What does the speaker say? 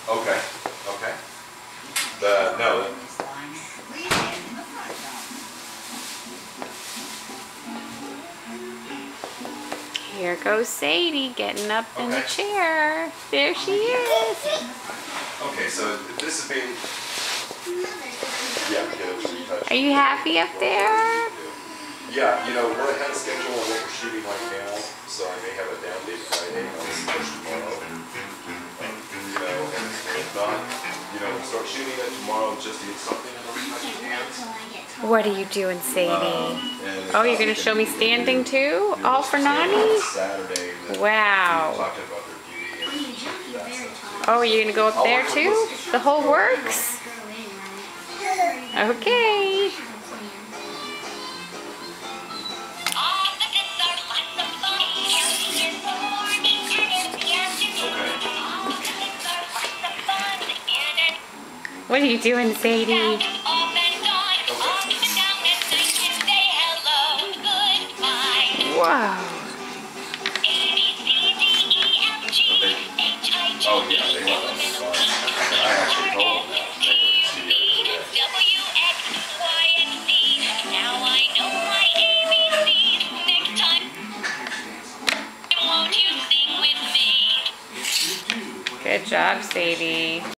Okay. Okay. No. Here goes Sadie getting up in the chair. There she is. Okay, so this has been. Yeah, get it touch. Are you happy up there? Yeah, you know, we're ahead of schedule on what we're shooting right now, so I may have a down day Friday and I'll push tomorrow. You know, and if not, you know, we'll start shooting it tomorrow just to get something in the hands. What are you doing, Sadie? Oh, you're going to show me standing too? All for Nani? Saturday. Wow. Talking about their beauty. Oh, you're going to go up there too? The whole works? Okay. What are you doing, Sadie? Wow. Oh, yeah, they love us. I actually told them that. Good job, Sadie.